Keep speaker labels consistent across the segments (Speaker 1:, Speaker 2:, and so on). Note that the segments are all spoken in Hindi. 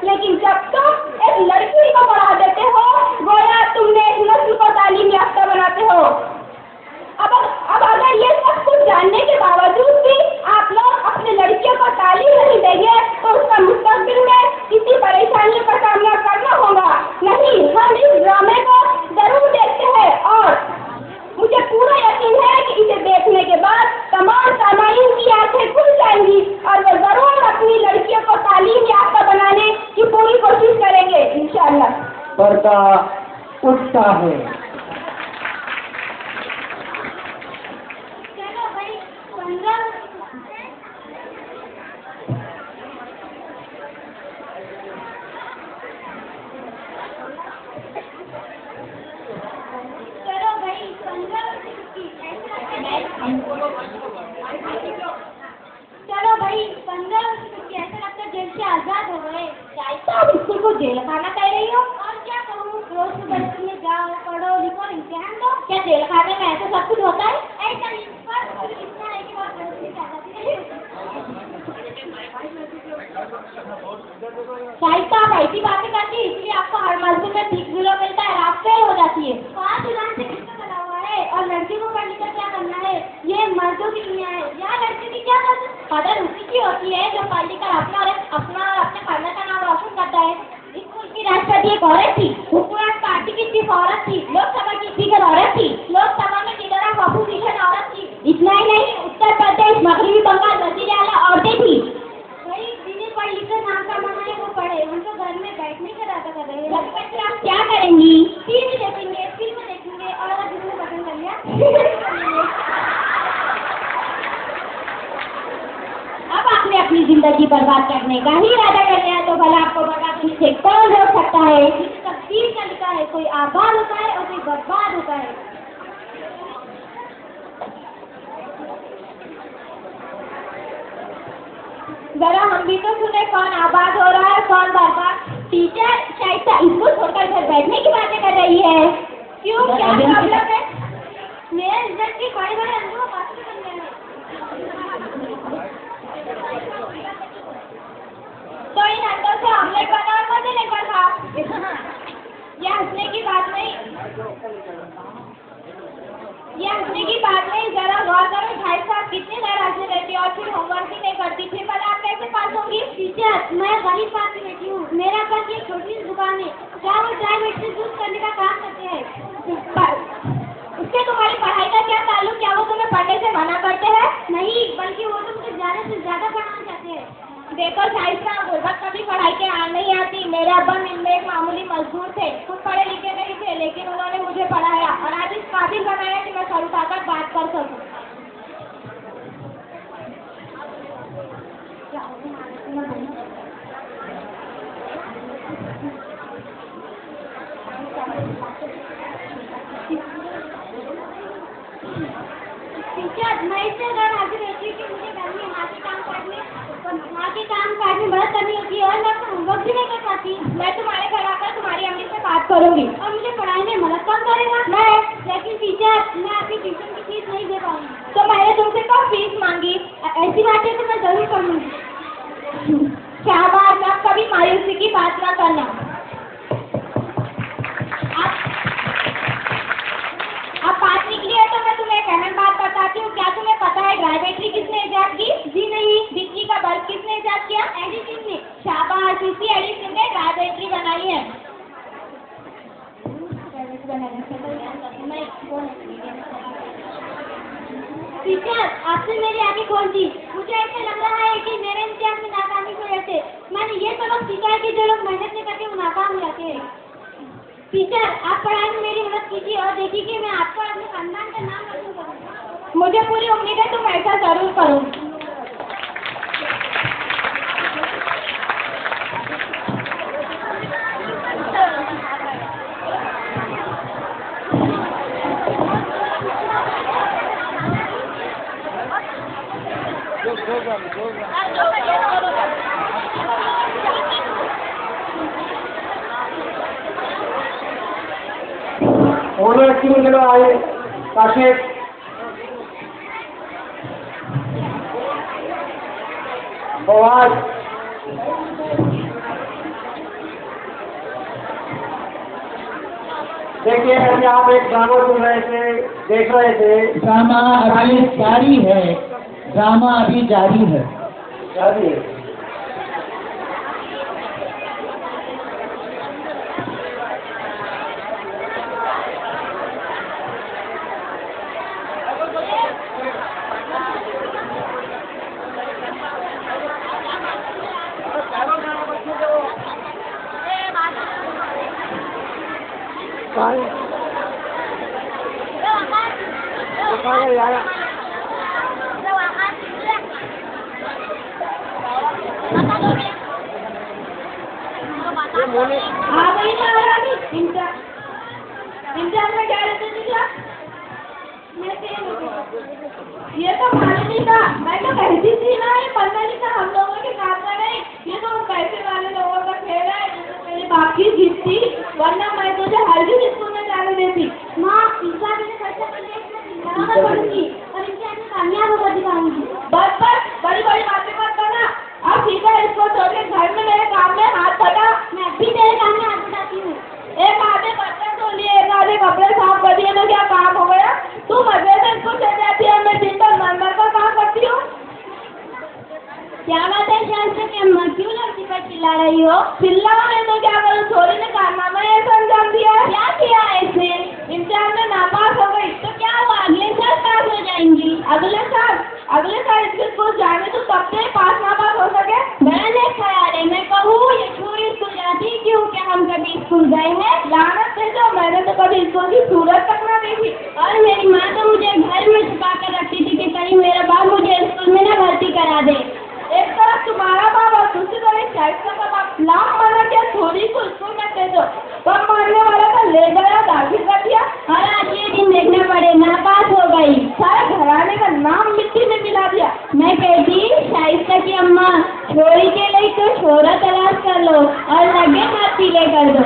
Speaker 1: लेकिन जब तुम एक लड़की को पढ़ा देते हो, गोया तुमने एक नस्ल को तालीम याफ्ता बनाते हो। अब अगर ये सब कुछ जानने के बावजूद भी आप लोग अपने लड़कियों को तालीम नहीं देंगे तो उसका मुस्तकबिल में किसी परेशानी का सामना करना होगा। नहीं, हम इस ड्रामे को जरूर देखते हैं और मुझे पूरा यकीन है कि इसे देखने के बाद तमाम सामान्य की आंखें खुल जाएंगी और वो जरूर अपनी लड़कियों को तालीम याफ्ता बनाने की पूरी कोशिश करेंगे इंशाअल्लाह।
Speaker 2: पर्दा उठता है।
Speaker 1: चलो भाई 15 ऐसा लगता है जेल से आजाद हो गए। स्कूल को जेल खाना कह रही हो? और क्या कहूँ, रोज सुबह स्कूल में जाओ, पढ़ो, लिखो, इम्तिहान दो। क्या जेल खाने में ऐसा सब कुछ होता है? ऐसा नहीं, पर इतना है कि शायद आप ऐसी बातें करती है इसलिए आपको हर मजदूर में ठीक किलो मिलता है, रात फेल हो जाती है। 5 दुकान से किसका बना हुआ है और लड़की को पढ़ लिखकर क्या करना है? ये मर्दों की दुनिया है। यहाँ लड़की की क्या कदर उसी की होती है जो पढ़ लिखकर अपने खाना का नाम रोशन करता है। स्कूल की राष्ट्रपति एक औरत थी, हुकूमत पार्टी की चीफ औरत थी, लोकसभा की स्पीकर औरत थी, लोकसभा में लीडर ऑफ अपोजिशन औरत थी। इतना ही नहीं, उत्तर प्रदेश, मगरबी बंगाल, वजीर आला औरतें थी। भाई जिन्हें पढ़ लिखकर नाम कमाना है वो पढ़े, उनको घर में बैठने का इरादा कर रहे हैं। आप क्या करेंगी? टीवी देखेंगे, फिल्म देखेंगे और अगर जिसने पसंद कर लिया अब आपने अपनी जिंदगी बर्बाद करने का ही इरादा कर लिया तो भला आपको बर्बाद से कौन रोक सकता है? तकदीर का लिखा है, कोई आबाद होता है और कोई बर्बाद होता है। जरा हम भी तो सुने कौन आबाद हो रहा है कौन बर्बाद। टीचर शायद इसको छोड़कर घर बैठने की बातें कर रही है। क्यों, क्या प्रॉब्लम है? मेरे इज्जत की बड़े बड़े अंदर बातें कर रहे हैं तो इन अंदर से ऑमलेट बना और मजे लेकर खा। यह हंसने की बात नहीं, जरा गौर करो भाई साहब कितने नाराज रहती है और फिर होमवर्क ही नहीं करती, फिर भला आप कैसे पास होंगी? टीचर मैं गरीब पास बैठी हूँ, मेरा घर एक छोटी सी दुकान है, क्या वो प्राइवेट से दूध करने का काम करते हैं। उससे तुम्हारी पढ़ाई का क्या ताल्लुक? क्या वो तुम्हें पढ़ने से मना करते हैं? नहीं, बल्कि वो तो मुझे ज्यादा से ज्यादा पढ़ाना चाहते हैं। देखो शाइस्ता, गुर्बत कभी पढ़ाई के आ नहीं आती। मेरे अब्बा मिल में एक मामूली मजदूर थे, खुद पढ़े लिखे नहीं थे, लेकिन उन्होंने मुझे पढ़ाया और आज इस काबिल बनाया कि मैं सर उठाकर बात कर सकूं। टीचर मैं इससे घर हाजिर रहती हूँ कि मुझे घर में माँ के काम काटने मदद करनी होती है और मैं अपना होमवर्क भी नहीं कर पाती। मैं तुम्हारे घर आकर तुम्हारी अम्मी से बात करूंगी और मुझे पढ़ाई में मदद कौन करेगा? मैं। लेकिन टीचर मैं आपकी ट्यूशन की फीस नहीं दे पाऊंगी। तो मैंने तुमसे कब फीस मांगी? ऐसी बातें तो मैं जरूर करूंगी। शाबाश, आप कभी मायूसी की बात ना करना। आप बात निकली है तो मैं तुम्हें एक अहम बात बताती हूँ। क्या तुम्हें पता है ड्राइवेटरी किसने इजाद की? जी नहीं। बिजली का बल्ब किसने इजाद किया? एडिसन ने। शाबाश, इसी एडिसन ने ड्राइवेटरी बनाई है। टीचर आपसे मेरी आंखें खोल दी। मुझे ऐसा लग रहा है कि मेरे इम्तिहान में नाकामी की वजह से मैंने ये सबक सीखा है कि जो लोग मेहनत नहीं करते वो नाकाम हो जाते हैं। टीचर आप पढ़ाई में मेरी मदद कीजिए और देखिए कि मैं आपको अपने खानदान का नाम रोशन करूँगा। मुझे पूरी उम्मीद है तुम ऐसा जरूर करोगे।
Speaker 2: ওনার একটু যেন পাশে আওয়াজ देखिए अभी आप एक ड्रामा सुन रहे थे, देख रहे थे।
Speaker 3: ड्रामा अभी जारी है, ड्रामा अभी जारी है।
Speaker 2: जारी है।
Speaker 1: हाँ वही महारानी इंतजार में क्या रहते थे क्या? ये तो मालूम था, मैं तो कहती थी ना ये पता नहीं था हम लोगों के काम का नहीं, ये तो पैसे वाले लोगों का खेल है। मेरे बाप की जीत थी, वरना मैं तुझे हर दिन स्कूल में जाने देती। माँ पिज्जा के खर्चा करने पड़ूंगी और इनसे ऐसे कामयाब होकर दिखाऊंगी। बस बड़ी बड़ी बातें मत करना। अब सीधा इसको छोड़ के घर में मेरे काम में हाथ बढ़ा। मैं भी तेरे काम में हाथ बढ़ाती हूँ। एक आधे बर्तन धो लिए, एक आधे कपड़े साफ कर दिए तो क्या काम हो गया? तू मजे से इसको चल जाती है, मैं दिन भर मरमर का काम करती हूँ। क्या बात है शान से कि अम्मा क्यों लड़की पर चिल्ला रही हो? चिल्लाओ नहीं तो क्या करूँ? छोरी ने कारनामा ऐसा अंजाम दिया है। क्या किया ऐसे? इम्तिहान में नापास हो गई तो क्या हुआ? अगले साल पास हो जाएंगी। अगले साल स्कूल जाने तो कब से पास ना पास हो सके? मैंने ख्याल है मैं कहूँ ये छोरी स्कूल जाती क्यों? क्या हम कभी स्कूल गए हैं? लानत से जो मैंने तो कभी स्कूल की सूरत तक ना देखी। और मेरी माँ तो मुझे घर में छुपा कर रखती थी कि कहीं मेरा बाप मुझे स्कूल में ना भर्ती करा दे। एक तरफ तुम्हारा बाप और दूसरी तरफ शाइस्ता का बाप। लाख मना किया छोरी को स्कूल में दे दो, कब मारने वाला था ले गया दाखिल कर दिया। और आज ये दिन देखना पड़े नापास हो गई, सारे घराने का नाम मिट्टी में मिला दिया। मैं कहती शाइस्ता की अम्मा छोरी के लिए तो छोरा तलाश कर लो और लगे हाथ पीले कर दो।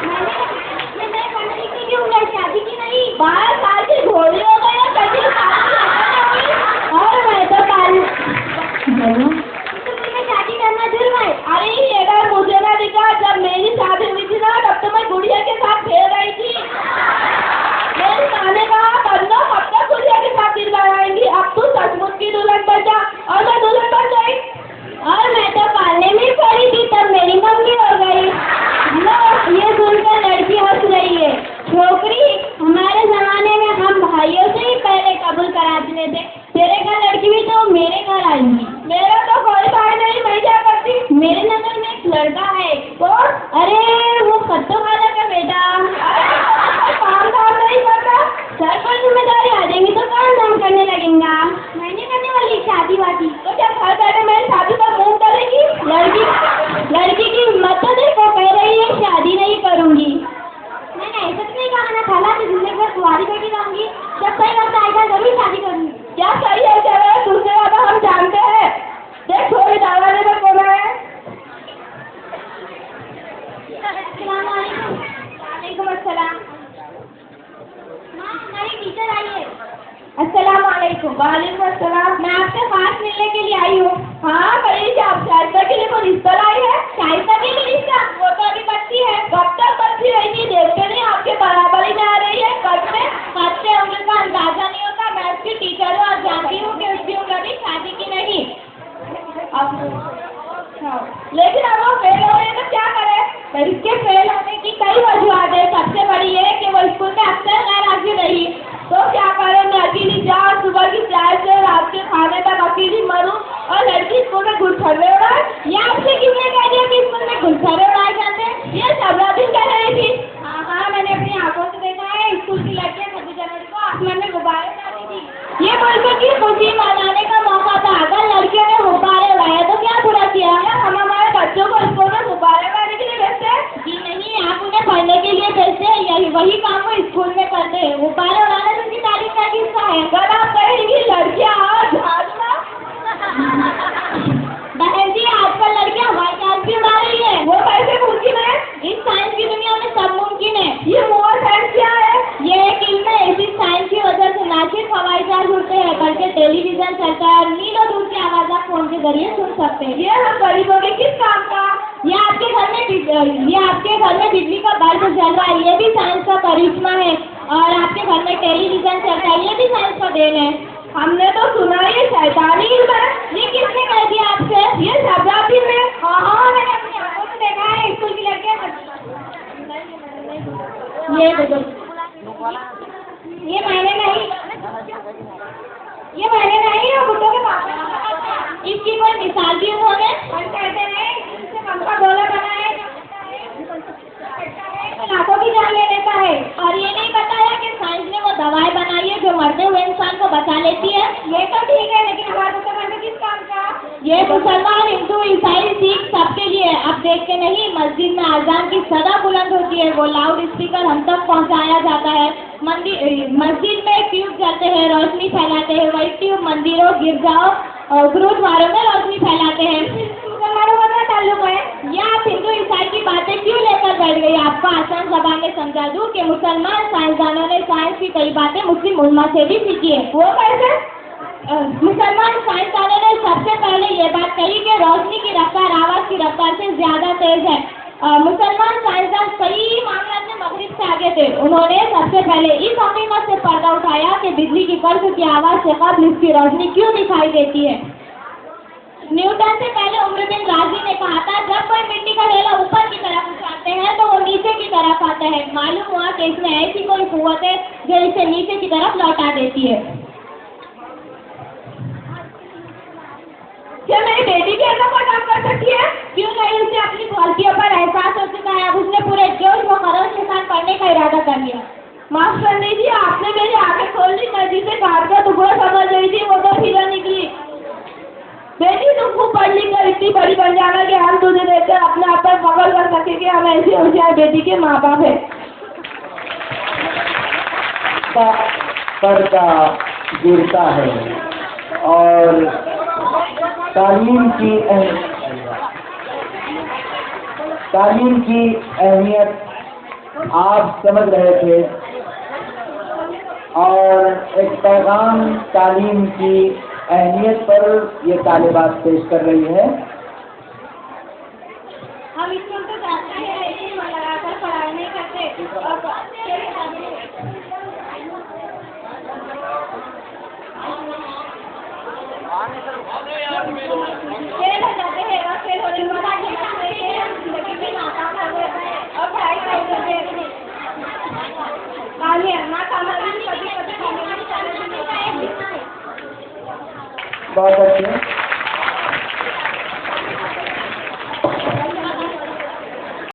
Speaker 1: मैंने पढ़ने लिखने की उम्र शादी की नहीं, 12 साल की घोड़ी हो गई और कभी और मैं तो शादी करना जुर्म है। अरे ये अगर मुझे ना दिखा, जब मेरी शादी हुई थी ना तब तो मैं गुड़िया के साथ खेल रही थी। मेरी माँ ने कहा बंदो कब तक गुड़िया के साथ दिल लगाएंगी, अब तू सचमुच की दुल्हन बन जा। और मैं दुल्हन बन गई और मैं तो पालने में पड़ी थी तब मेरी मम्मी हो गई। ये सुनकर लड़की हंस रही है। छोकरी हमारे जमाने में हम भाइयों से ही पहले कबूल कराते थे, तेरे घर लड़की भी तो मेरे घर आएंगी। मेरा तो कोई भाई नहीं, मैं क्या करती? मेरे नगर में एक लड़का है। कौन? अरे वो खत्तो वाला का बेटा। अरे काम धाम नहीं करता, सर पर जिम्मेदारी आ जाएंगी तो काम धाम करने लगेगा। मैंने करने वाली शादी वादी तो क्या घर बैठे मेरी शादी पर मुंह करेगी? लड़की की हिम्मत तो देखो, कह रही है शादी नहीं करूंगी। मैंने ऐसा तो नहीं कहा ना खाला कि जिंदगी भर कुंवारी बैठी रहूंगी, जब सही वक्त आएगा जरूर शादी करूंगी। क्या सही है क्या है दूसरे वाला हम जानते हैं। देख छोरी दरवाजे पर कौन है? अस्सलाम वालेकुम। वालेकुम अस्सलाम। माँ हमारी टीचर आई है। अस्सलाम वालेकुम। वालेकुम अस्सलाम। मैं आपसे खास मिलने के लिए आई हूँ। हाँ कहिए क्या आप शाइस्ता के लिए कोई रिश्ता लाई है? शाइस्ता के लिए रिश्ता? वो तो अभी बच्ची है। कब तक बच्ची रहेगी? देखते नहीं आपके बराबर ही जा रही है। कब से उम्र का अंदाजा नहीं होता। मैं उसकी टीचर हूँ और जानती हूँ कि उसकी उम्र अभी शादी की नहीं। लेकिन अब वो फेल हो रहे तो क्या करे? इसके फेल होने की कई वजूहत है। सबसे बड़ी है कि वो स्कूल में अक्सर गैर हाजिर रही, तो क्या करे? मैं अकेली जाऊँ, सुबह की चाय से रात के खाने तक अकेली मरूं और लड़की स्कूल में गुलछर्रे उड़ाए। ये आपसे किसने कह दिया कि स्कूल में गुलछर्रे उड़ाए जाते हैं? ये सबरा दिन कह रही थी। हाँ मैंने अपनी आंखों से देखा है, स्कूल की लड़कियां 26 जनवरी को आसमान में गुब्बारे उड़ाती थी। ये बच्चों की खुशी मनाने का मौका था। अगर लड़कियों ने गुब्बारे उड़ाए तो क्या बुरा किया? हम हमारे बच्चों को स्कूल में गुब्बारे उड़ाने के लिए भेजते हैं? जी नहीं, आप उन्हें पढ़ने के लिए भेजते हैं। यही वही काम वो स्कूल में करते हैं। गुब्बारे उड़ाना तो उनकी तारीफ का हिस्सा है। अगर आप कहेंगी लड़कियां झाड़ना बहन जी, आजकल लड़कियां हवाई जहाज भी उड़ा रही है। वो कैसे मुमकिन है? इस साइंस की दुनिया में सब मुमकिन है। ये मोबाइल साइंस क्या है? ये एक इल्म है। इसी साइंस की वजह से ना सिर्फ हवाई जहाज उड़ते हैं बल्कि टेलीविजन चलता है और मीलों दूर की आवाज आप फोन के जरिए सुन सकते हैं। ये हम गरीबों के किस काम का? ये आपके घर में बिजली का बल्ब जल रहा है, ये भी साइंस का करिश्मा है। और आपके घर में टेलीविजन चलता है, ये भी साइंस का देन है। हमने तो सुना ये शैतानी है। ये किसने कह दिया आपसे? ये शब्दार्थी में। हाँ, मैंने अपनी आंखों से देखा है। स्कूल की लड़कियां ये मैंने नहीं है बुड्ढों के पास। इसकी कोई मिसाल भी उन्होंने कहते हैं इससे मन का डोला बना है, लाखों की जान ले लेता है। और ये नहीं बताया कि साइंस ने वो दवाई बनाई है जो मरते हुए इंसान को बचा लेती है। ये तो ठीक है, लेकिन हमारे मुसलमान किस काम का? ये मुसलमान, हिंदू, ईसाई, सिख सबके लिए। अब देखते नहीं, मस्जिद में अजान की सदा बुलंद होती है, वो लाउड स्पीकर हम तक पहुंचाया जाता है। मस्जिद में ट्यूब जलते हैं, रोशनी फैलाते हैं। वही ट्यूब मंदिरों, गिरजाओं और गुरुद्वारों में रोशनी फैलाते हैं। मुसलमानों का क्या ताल्लुक है? या आप हिंदू ईसाई की बातें क्यों लेकर बैठ गई? आपको आसान ज़बान में समझा दूं कि मुसलमान साइंसदानों ने साइंस की कई बातें मुस्लिम उम्मा से भी सीखी है। वो कैसे? मुसलमान साइंसदानों ने सबसे पहले ये बात कही कि रोशनी की रफ्तार आवाज की रफ्तार से ज्यादा तेज है। मुसलमान साइंसदान कई मामलों में मगरिब से आगे थे। उन्होंने सबसे पहले इस हकीकत से पर्दा उठाया कि बिजली की कर्ज की आवाज से कब्ल इसकी रोशनी क्यों दिखाई देती है। न्यूटन से पहले उमर बिन राजी ने कहा था, जब कोई मिट्टी का ढेला ऊपर की तरफ उठाते हैं तो वो नीचे की तरफ आता है। मालूम हुआ कि इसमें ऐसी कोई कुव्वत है जो इसे नीचे की तरफ लौटा देती है। क्या मेरी बेटी भी ऐसा कोई काम कर सकती है? क्यों नहीं? उसे अपनी गलतियों पर एहसास हो चुका है। अब उसने पूरे जोश व खरोश के साथ पढ़ने का इरादा कर लिया। माफ कर दीजिए, आपने मेरी आंखें खोल दी। मैं जिसे काट का टुकड़ा समझ रही थी वो तो फिर निकली। बेटी, तुम खूब पढ़ लिख कर इतनी बड़ी बन जाना कि हम तुझे देखकर अपने आप पर फख्र कर सके कि हम ऐसी होशियार बेटी के माँ बाप है।
Speaker 3: पर्दा गिरता है और तालीम की अहमियत आप समझ रहे थे और एक पैगाम तालीम की अहमियत पर ये तालिबात पेश कर रही है।
Speaker 1: हम इसमें तो जानते हैं, इसी में लगाकर पढ़ाई नहीं करते और फेल हो जाते हैं और फेल होने के बाद जिंदगी में नाकाम हो जाते हैं और पढ़ाई नहीं करते। कभी
Speaker 3: बहुत अच्छे।